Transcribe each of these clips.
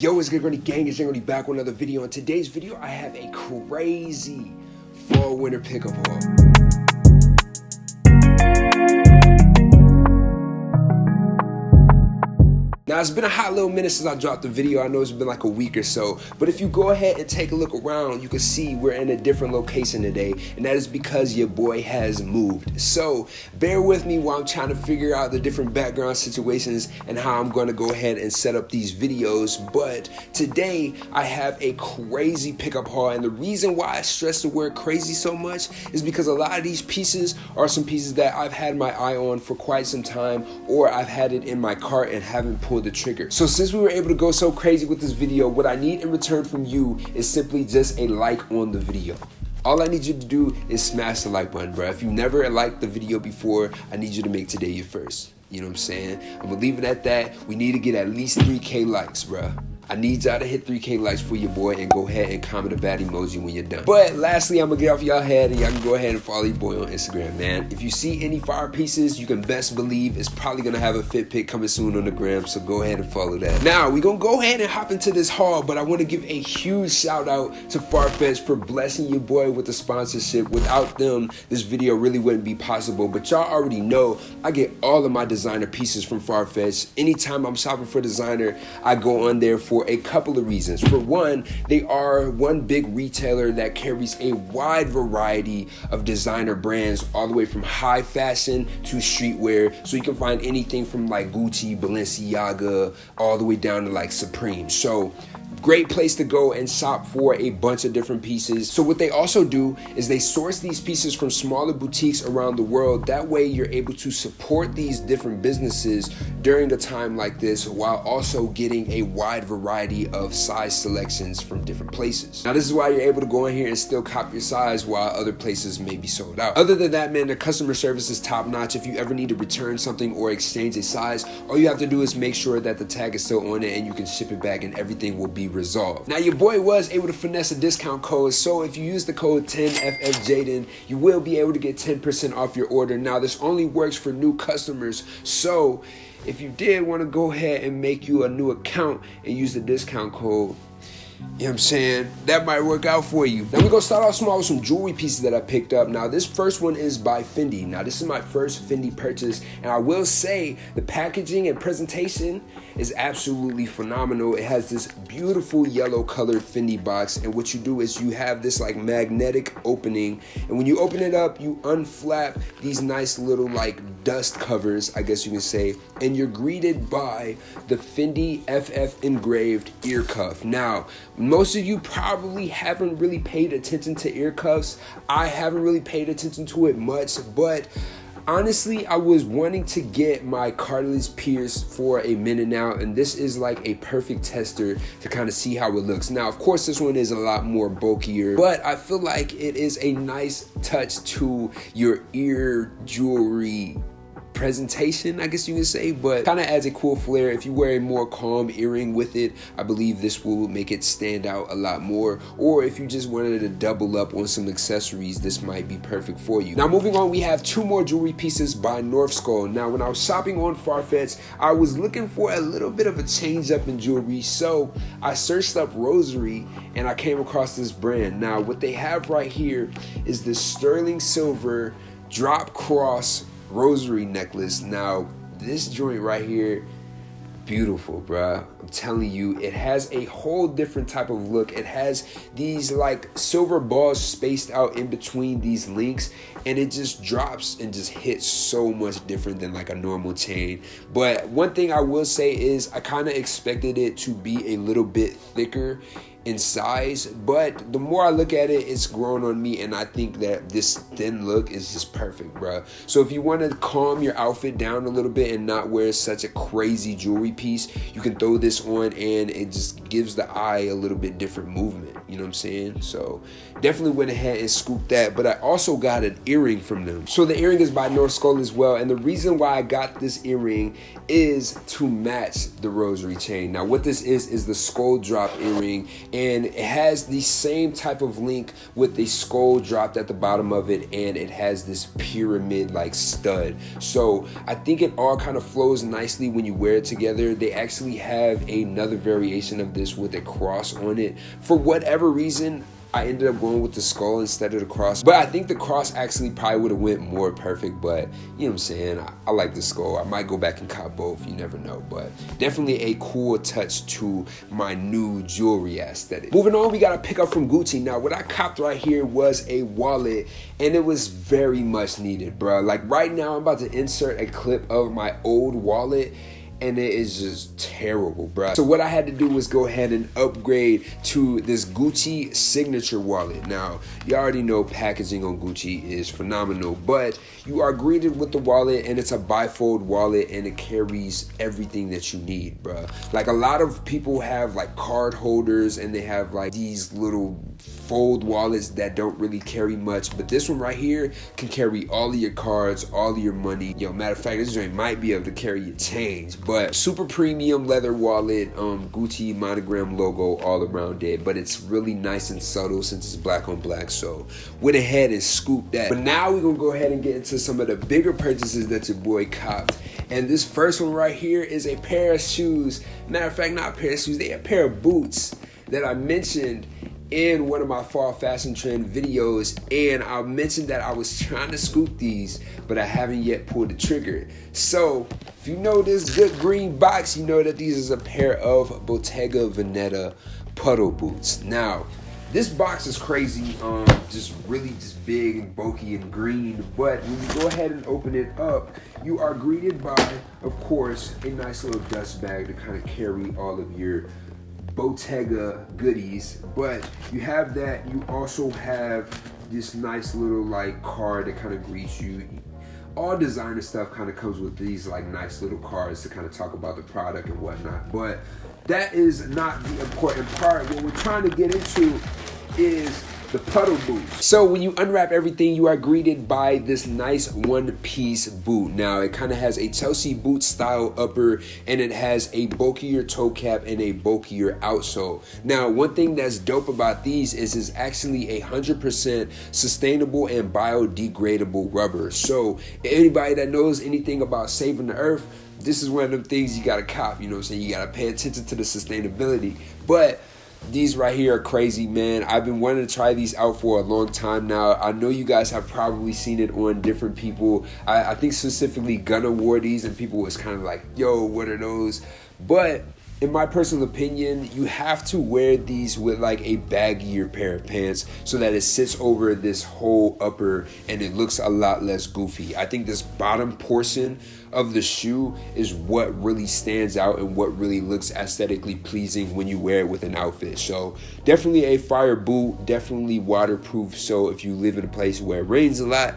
Yo, what's good, Granny Gang? It's Granny back with another video. In today's video, I have a crazy fall winter pickup haul. Now, it's been a hot little minute since I dropped the video. I know it's been like a week or so, but if you go ahead and take a look around, you can see we're in a different location today, and that is because your boy has moved. So bear with me while I'm trying to figure out the different background situations and how I'm going to go ahead and set up these videos. But today I have a crazy pickup haul, and the reason why I stress the word crazy so much is because a lot of these pieces are some pieces that I've had my eye on for quite some time, or I've had it in my cart and haven't pulled the trigger. So since we were able to go so crazy with this video, what I need in return from you is simply just a like on the video. All I need you to do is smash the like button, bro. If you never liked the video before, I need you to make today your first. You know what I'm saying? I'm gonna leave it at that. We need to get at least 3K likes, bro. I need y'all to hit 3K likes for your boy, and go ahead and comment a bad emoji when you're done. But lastly, I'm gonna get off y'all head, and y'all can go ahead and follow your boy on Instagram, man. If you see any fire pieces, you can best believe it's probably gonna have a fit pic coming soon on the gram, so go ahead and follow that. Now, we're gonna go ahead and hop into this haul, but I wanna give a huge shout out to Farfetch for blessing your boy with the sponsorship. Without them, this video really wouldn't be possible, but y'all already know I get all of my designer pieces from Farfetch. Anytime I'm shopping for designer, I go on there for a couple of reasons. For one, they are one big retailer that carries a wide variety of designer brands, all the way from high fashion to streetwear. So you can find anything from like Gucci, Balenciaga, all the way down to like Supreme. So great place to go and shop for a bunch of different pieces. So what they also do is they source these pieces from smaller boutiques around the world. That way you're able to support these different businesses during a time like this, while also getting a wide variety of size selections from different places. Now, this is why you're able to go in here and still cop your size while other places may be sold out. Other than that, man, the customer service is top notch. If you ever need to return something or exchange a size, all you have to do is make sure that the tag is still on it and you can ship it back, and everything will be resolved. Now, your boy was able to finesse a discount code, so if you use the code 10FFJaden, you will be able to get 10% off your order. Now, this only works for new customers, so if you did want to go ahead and make you a new account and use the discount code, you know what I'm saying, that might work out for you. Now, we're gonna start off small with some jewelry pieces that I picked up. Now, this first one is by Fendi. Now, this is my first Fendi purchase, and I will say the packaging and presentation is absolutely phenomenal. It has this beautiful yellow colored Fendi box, and what you do is you have this like magnetic opening, and when you open it up, you unflap these nice little like dust covers, I guess you can say, and you're greeted by the Fendi FF engraved ear cuff. Now, most of you probably haven't really paid attention to ear cuffs. I haven't really paid attention to it much, but honestly, I was wanting to get my cartilage pierced for a minute now, and this is like a perfect tester to kind of see how it looks. Now, of course, this one is a lot more bulkier, but I feel like it is a nice touch to your ear jewelry presentation, I guess you can say, but kind of adds a cool flair. If you wear a more calm earring with it, I believe this will make it stand out a lot more. Or if you just wanted to double up on some accessories, this might be perfect for you. Now, moving on, we have two more jewelry pieces by North Skull. Now, when I was shopping on Farfetch, I was looking for a little bit of a change up in jewelry, so I searched up rosary and I came across this brand. Now, what they have right here is this sterling silver drop cross rosary necklace. Now, this joint right here, beautiful, bruh. I'm telling you, it has a whole different type of look. It has these like silver balls spaced out in between these links, and it just drops and just hits so much different than like a normal chain. But one thing I will say is I kind of expected it to be a little bit thicker in size, but the more I look at it, it's grown on me, and I think that this thin look is just perfect, bro. So if you want to calm your outfit down a little bit and not wear such a crazy jewelry piece, you can throw this on, and it just gives the eye a little bit different movement. You know what I'm saying? So definitely went ahead and scooped that. But I also got an earring from them. So the earring is by North Skull as well, and the reason why I got this earring is to match the rosary chain. Now, what this is the skull drop earring, and it has the same type of link with the skull dropped at the bottom of it, and it has this pyramid like stud. So I think it all kind of flows nicely when you wear it together. They actually have another variation of this with a cross on it. For whatever reason, I ended up going with the skull instead of the cross, but I think the cross actually probably would have went more perfect. But you know what I'm saying, I like the skull. I might go back and cop both, you never know. But definitely a cool touch to my new jewelry aesthetic. Moving on, we got a pickup from Gucci. Now what I copped right here was a wallet, and it was very much needed, bro. Like right now I'm about to insert a clip of my old wallet, and it is just terrible, bro. So what I had to do was go ahead and upgrade to this Gucci signature wallet. Now, you already know packaging on Gucci is phenomenal, but you are greeted with the wallet, and it's a bifold wallet, and it carries everything that you need, bro. Like a lot of people have like card holders, and they have like these little fold wallets that don't really carry much, but this one right here can carry all of your cards, all of your money. Yo, matter of fact, this joint might be able to carry your change. But super premium leather wallet, Gucci monogram logo all around it, but it's really nice and subtle since it's black on black. So went ahead and scooped that. But now we're gonna go ahead and get into some of the bigger purchases that your boy copped. And this first one right here is a pair of shoes. Matter of fact, not a pair of shoes, they're a pair of boots that I mentioned in one of my fall fashion trend videos, and I mentioned that I was trying to scoop these, but I haven't yet pulled the trigger. So if you know this good green box, you know that these is a pair of Bottega Veneta puddle boots. Now this box is crazy, just really just big and bulky and green, but when you go ahead and open it up, you are greeted by, of course, a nice little dust bag to kind of carry all of your Bottega goodies. But you have that, you also have this nice little like card that kind of greets you. All designer stuff kind of comes with these like nice little cards to kind of talk about the product and whatnot, but that is not the important part. What we're trying to get into is the puddle boots. So when you unwrap everything, you are greeted by this nice one-piece boot. Now it kind of has a Chelsea boot style upper, and it has a bulkier toe cap and a bulkier outsole. Now one thing that's dope about these is it's actually 100% sustainable and biodegradable rubber. So anybody that knows anything about saving the earth, this is one of them things you gotta cop, you know what I'm saying? You gotta pay attention to the sustainability. But these right here are crazy, man. I've been wanting to try these out for a long time now. I know you guys have probably seen it on different people. I think specifically Gunna wore these, and people was kind of like, yo, what are those? But in my personal opinion, you have to wear these with like a baggier pair of pants so that it sits over this whole upper and it looks a lot less goofy. I think this bottom portion of the shoe is what really stands out and what really looks aesthetically pleasing when you wear it with an outfit. So definitely a fire boot, definitely waterproof. So if you live in a place where it rains a lot,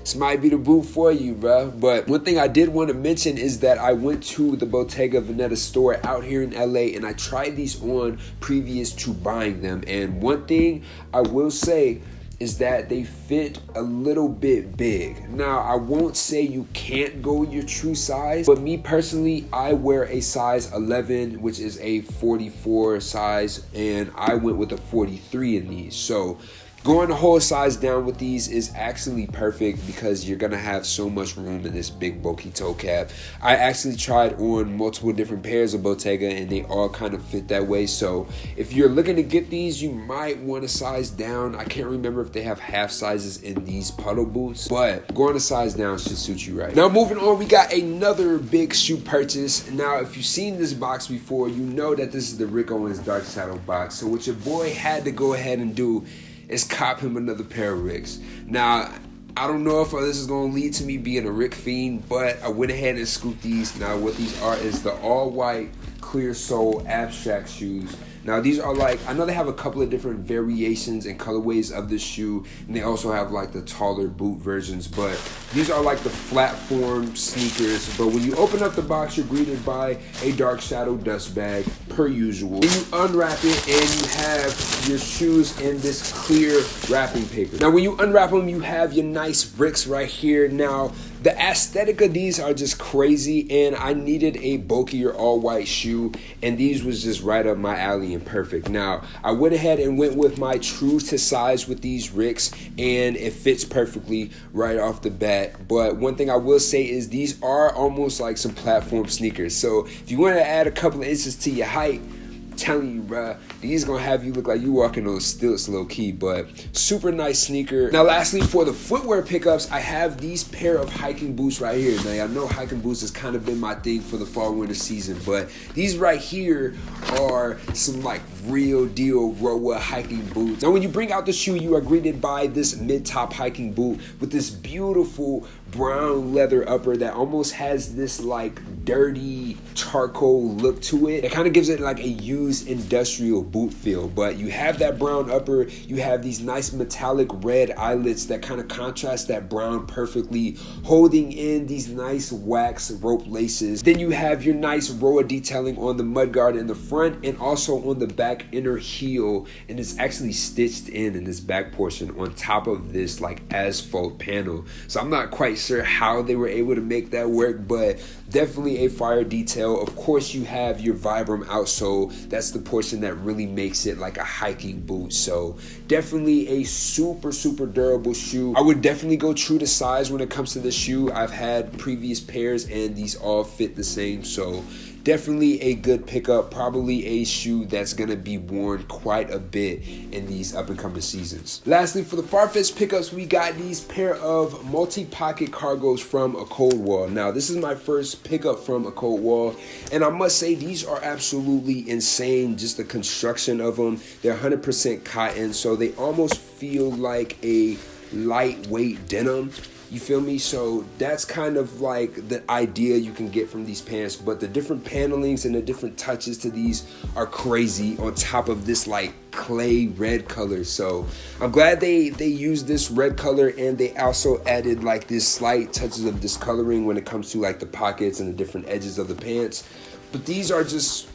this might be the boot for you, bro. But one thing I did want to mention is that I went to the Bottega Veneta store out here in LA, and I tried these on previous to buying them. And one thing I will say is that they fit a little bit big. Now, I won't say you can't go your true size, but me personally, I wear a size 11, which is a 44 size, and I went with a 43 in these. So going a whole size down with these is actually perfect because you're gonna have so much room in this big bulky toe cap. I actually tried on multiple different pairs of Bottega, and they all kind of fit that way. So if you're looking to get these, you might want to size down. I can't remember if they have half sizes in these puddle boots, but going a size down should suit you right. Now moving on, we got another big shoe purchase. Now if you've seen this box before, you know that this is the Rick Owens Dark Shadow box. So what your boy had to go ahead and do is cop him another pair of Ricks. Now, I don't know if this is going to lead to me being a Rick fiend, but I went ahead and scooped these. Now, what these are is the all-white clear sole abstract shoes. Now, these are like, I know they have a couple of different variations and colorways of this shoe, and they also have like the taller boot versions, but these are like the flat form sneakers. But when you open up the box, you're greeted by a dark shadow dust bag, per usual. Then you unwrap it, and you have your shoes in this clear wrapping paper. Now, when you unwrap them, you have your nice Ricks right here. Now, The aesthetic of these are just crazy, and I needed a bulkier all-white shoe, and these was just right up my alley and perfect. Now, I went ahead and went with my true to size with these Ricks, and it fits perfectly right off the bat. But one thing I will say is these are almost like some platform sneakers. So if you want to add a couple of inches to your height, I'm telling you, bruh, these gonna have you look like you walking on stilts low key, but super nice sneaker. Now lastly, for the footwear pickups, I have these pair of hiking boots right here. Now I know hiking boots has kind of been my thing for the fall winter season, but these right here are some like real deal Rowa hiking boots. Now when you bring out the shoe, you are greeted by this mid-top hiking boot with this beautiful brown leather upper that almost has this like dirty charcoal look to it. It kind of gives it like a used industrial boot feel, but you have that brown upper, you have these nice metallic red eyelets that kind of contrast that brown perfectly, holding in these nice wax rope laces. Then you have your nice Rowa detailing on the mudguard in the front and also on the back inner heel, and it's actually stitched in this back portion on top of this like asphalt panel. So I'm not quite sure how they were able to make that work, but definitely a fire detail. Of course, you have your Vibram outsole. That's the portion that really makes it like a hiking boot. So definitely a super durable shoe. I would definitely go true to size when it comes to the shoe. I've had previous pairs and these all fit the same, so definitely a good pickup, probably a shoe that's gonna be worn quite a bit in these up and coming seasons. Lastly, for the Farfetch pickups, we got these pair of multi-pocket cargos from a Cold Wall. Now, this is my first pickup from a Cold Wall, and I must say these are absolutely insane. Just the construction of them, they're 100% cotton, so they almost feel like a lightweight denim. You feel me? So that's kind of like the idea you can get from these pants, but the different panelings and the different touches to these are crazy on top of this like clay red color. So I'm glad they used this red color, and they also added like this slight touches of discoloring when it comes to like the pockets and the different edges of the pants. But these are just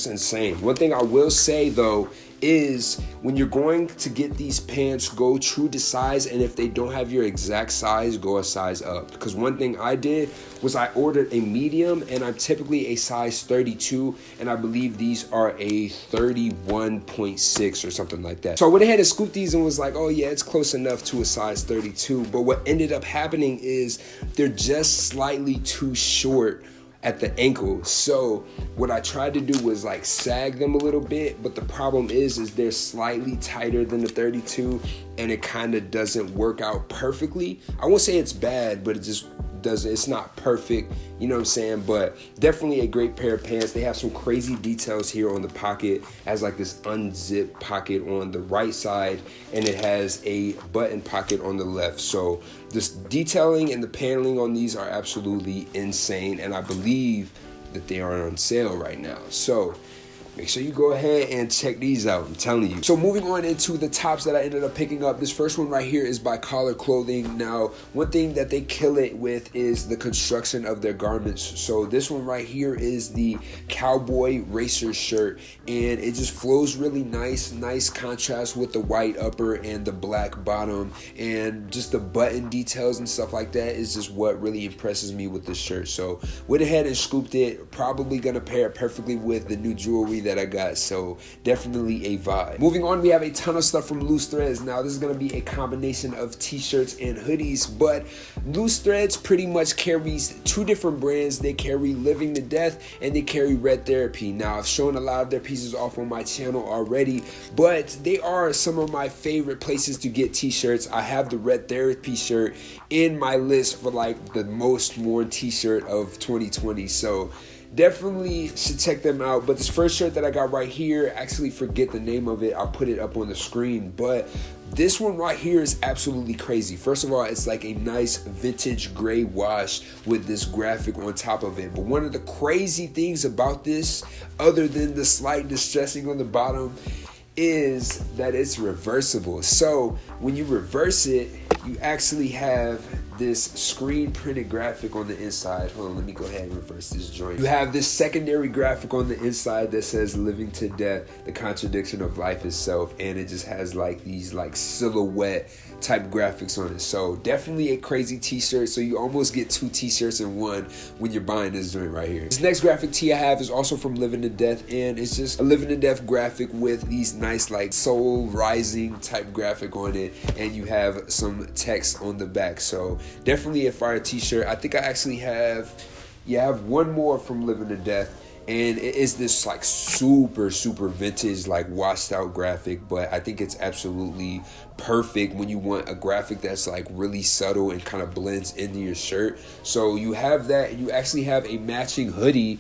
insane. One thing I will say though is when you're going to get these pants, go true to size, and if they don't have your exact size, go a size up. Because one thing I did was I ordered a medium, and I'm typically a size 32, and I believe these are a 31.6 or something like that. So I went ahead and scooped these and was like, oh yeah, it's close enough to a size 32. But what ended up happening is they're just slightly too short at the ankle. So what I tried to do was like sag them a little bit, but the problem is they're slightly tighter than the 32, and it kind of doesn't work out perfectly. I won't say it's bad, but it just doesn't, it's not perfect, you know what I'm saying? But definitely a great pair of pants. They have some crazy details here on the pocket. It has like this unzipped pocket on the right side, and it has a button pocket on the left. So this detailing and the paneling on these are absolutely insane, and I believe that they are on sale right now. So make sure you go ahead and check these out, I'm telling you. So moving on into the tops that I ended up picking up, this first one right here is by Collar Clothing. Now, one thing that they kill it with is the construction of their garments. So this one right here is the cowboy racer shirt, and it just flows really nice contrast with the white upper and the black bottom, and just the button details and stuff like that is just what really impresses me with this shirt. So went ahead and scooped it, probably gonna pair it perfectly with the new jewelry that I got, so definitely a vibe. Moving on, we have a ton of stuff from Loose Threads. Now this is going to be a combination of t-shirts and hoodies, but Loose Threads pretty much carries two different brands. They carry Living to Death and they carry Red Therapy. Now I've shown a lot of their pieces off on my channel already, but they are some of my favorite places to get t-shirts. I have the Red Therapy shirt in my list for like the most worn t-shirt of 2020, so definitely should check them out. But this first shirt that I got right here, actually forget the name of it, I'll put it up on the screen, but this one right here is absolutely crazy. First of all, it's like a nice vintage gray wash with this graphic on top of it. But one of the crazy things about this, other than the slight distressing on the bottom, is that it's reversible. So when you reverse it, you actually have this screen printed graphic on the inside. Hold on, let me go ahead and reverse this joint. You have this secondary graphic on the inside that says living to death, the contradiction of life itself, and it just has like these like silhouette type graphics on it. So definitely a crazy t-shirt. So you almost get 2 t-shirts in one when you're buying this joint right here. This next graphic tee I have is also from Living to Death, and it's just a Living to Death graphic with these nice like soul rising type graphic on it, and you have some text on the back. So definitely a fire t-shirt. I think I actually have one more from Living to Death, and it is this like super vintage, like washed out graphic, but I think it's absolutely perfect when you want a graphic that's like really subtle and kind of blends into your shirt. So you have that, and you actually have a matching hoodie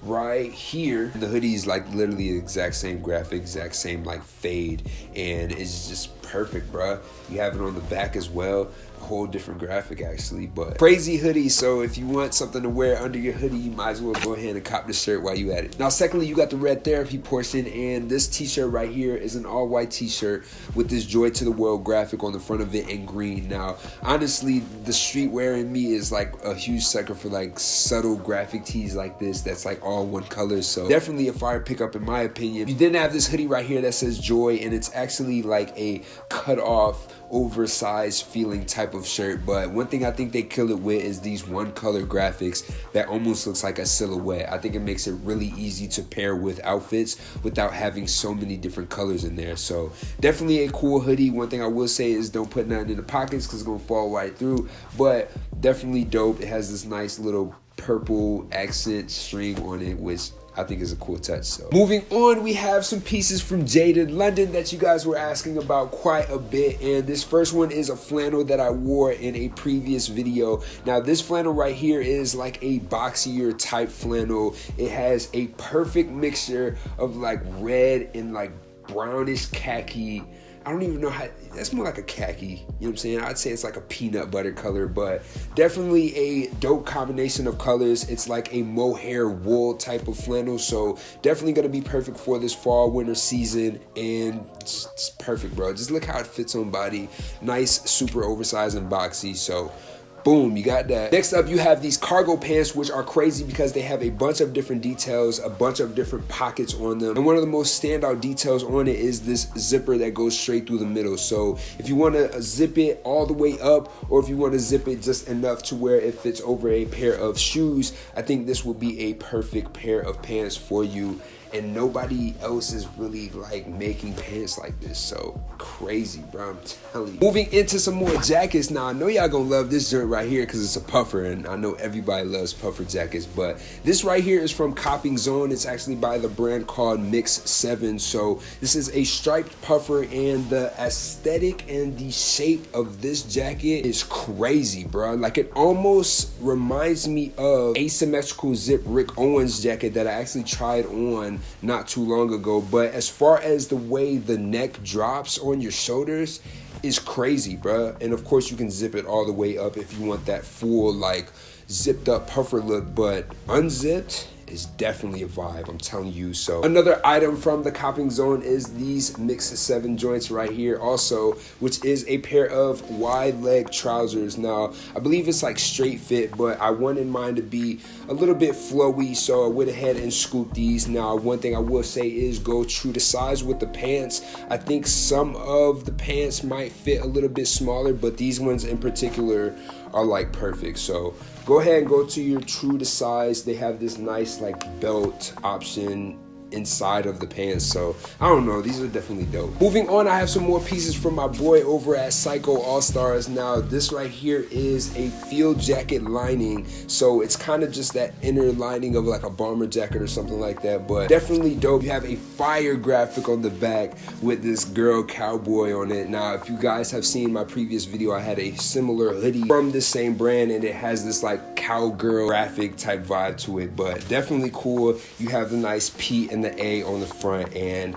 right here. The hoodie is like literally the exact same graphic, exact same like fade, and it's just perfect, bruh. You have it on the back as well. A whole different graphic actually, but crazy hoodie. So if you want something to wear under your hoodie, you might as well go ahead and cop the shirt while you at it. Now secondly, you got the red therapy portion, and this t-shirt right here is an all white t-shirt with this Joy to the World graphic on the front of it in green. Now honestly, the streetwear in me is like a huge sucker for like subtle graphic tees like this that's like all one color, so definitely a fire pickup in my opinion. You then have this hoodie right here that says Joy, and it's actually like a cut off, oversized feeling type of shirt, but one thing I think they kill it with is these one color graphics that almost looks like a silhouette. I think it makes it really easy to pair with outfits without having so many different colors in there. So definitely a cool hoodie. One thing I will say is don't put nothing in the pockets because it's gonna fall right through, but definitely dope. It has this nice little purple accent string on it, which I think is a cool touch. So moving on, we have some pieces from Jaded London that you guys were asking about quite a bit, and this first one is a flannel that I wore in a previous video. Now this flannel right here is like a boxier type flannel. It has a perfect mixture of like red and like brownish khaki. I don't even know how, that's more like a khaki, you know what I'm saying? I'd say it's like a peanut butter color, but definitely a dope combination of colors. It's like a mohair wool type of flannel, so definitely gonna be perfect for this fall winter season, and it's perfect, bro. Just look how it fits on body. Nice, super oversized and boxy, so boom, you got that. Next up, you have these cargo pants, which are crazy because they have a bunch of different details, a bunch of different pockets on them. And one of the most standout details on it is this zipper that goes straight through the middle. So if you want to zip it all the way up, or if you want to zip it just enough to where it fits over a pair of shoes, I think this will be a perfect pair of pants for you. And nobody else is really like making pants like this, so crazy, bro, I'm telling you. Moving into some more jackets. Now I know y'all gonna love this joint right here because it's a puffer, and I know everybody loves puffer jackets, but this right here is from Copping Zone. It's actually by the brand called Mix 7. So this is a striped puffer, and the aesthetic and the shape of this jacket is crazy, bro. Like it almost reminds me of asymmetrical zip Rick Owens jacket that I actually tried on not too long ago. But as far as the way the neck drops on your shoulders is crazy, bruh. And of course you can zip it all the way up if you want that full like zipped up puffer look, but unzipped is definitely a vibe, I'm telling you. So another item from the Copping Zone is these Mix 7 joints right here also, which is a pair of wide leg trousers. Now I believe it's like straight fit, but I wanted mine to be a little bit flowy, so I went ahead and scooped these. Now one thing I will say is go true to size with the pants. I think some of the pants might fit a little bit smaller, but these ones in particular are like perfect. So go ahead and go to your true to size. They have this nice like belt option inside of the pants, so I don't know, these are definitely dope. Moving on, I have some more pieces from my boy over at Psycho All Stars. Now this right here is a field jacket lining, so it's kind of just that inner lining of like a bomber jacket or something like that, but definitely dope. You have a fire graphic on the back with this girl cowboy on it. Now if you guys have seen my previous video, I had a similar hoodie from the same brand, and it has this like cowgirl graphic type vibe to it, but definitely cool. You have the nice P and the A on the front, and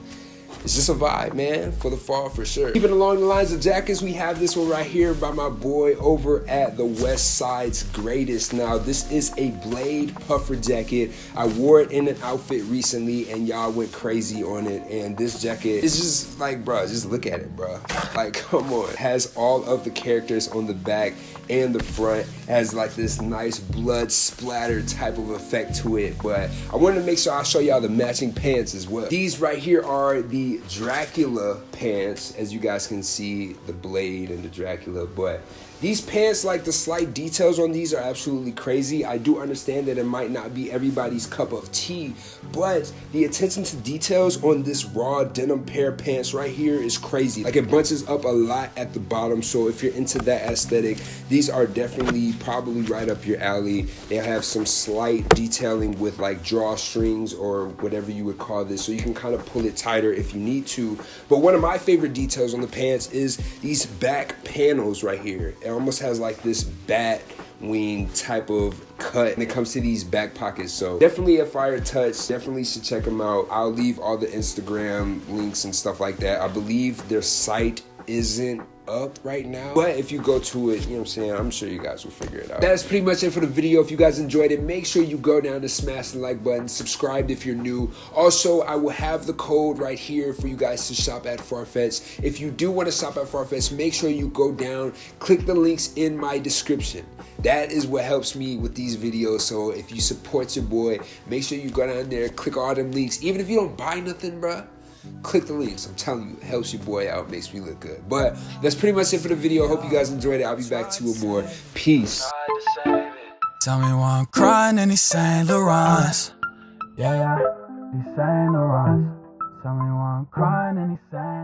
it's just a vibe, man, for the fall for sure. Even along the lines of jackets, we have this one right here by my boy over at the West Side's Greatest. Now, this is a blade puffer jacket. I wore it in an outfit recently and y'all went crazy on it. And this jacket is just like, bro, just look at it, bro. Like, come on. It has all of the characters on the back and the front. It has like this nice blood splatter type of effect to it. But I wanted to make sure I show y'all the matching pants as well. These right here are the Dracula pants. As you guys can see, the blade and the Dracula. But these pants, like the slight details on these are absolutely crazy. I do understand that it might not be everybody's cup of tea, but the attention to details on this raw denim pair of pants right here is crazy. Like, it bunches up a lot at the bottom, so if you're into that aesthetic, these are definitely probably right up your alley. They have some slight detailing with like drawstrings or whatever you would call this, so you can kind of pull it tighter if you need to. But one of my favorite details on the pants is these back panels right here. It almost has like this bat wing type of cut when it comes to these back pockets. So definitely a fire touch. Definitely should check them out. I'll leave all the Instagram links and stuff like that. I believe their site isn't up right now, but if you go to it, you know what I'm saying, I'm sure you guys will figure it out. That's pretty much it for the video. If you guys enjoyed it, make sure you go down to smash the like button, subscribe if you're new. Also, I will have the code right here for you guys to shop at Farfetch. If you do want to shop at Farfetch, make sure you go down, click the links in my description. That is what helps me with these videos. So if you support your boy, make sure you go down there, click all them links. Even if you don't buy nothing, bruh, click the links. I'm telling you, it helps your boy out, makes me look good. But that's pretty much it for the video. Hope you guys enjoyed it. I'll be back to it more. Peace. Tell me why I'm crying in these Saint Laurents. Yeah, these Saint Laurents. Tell me why I'm crying in these Saint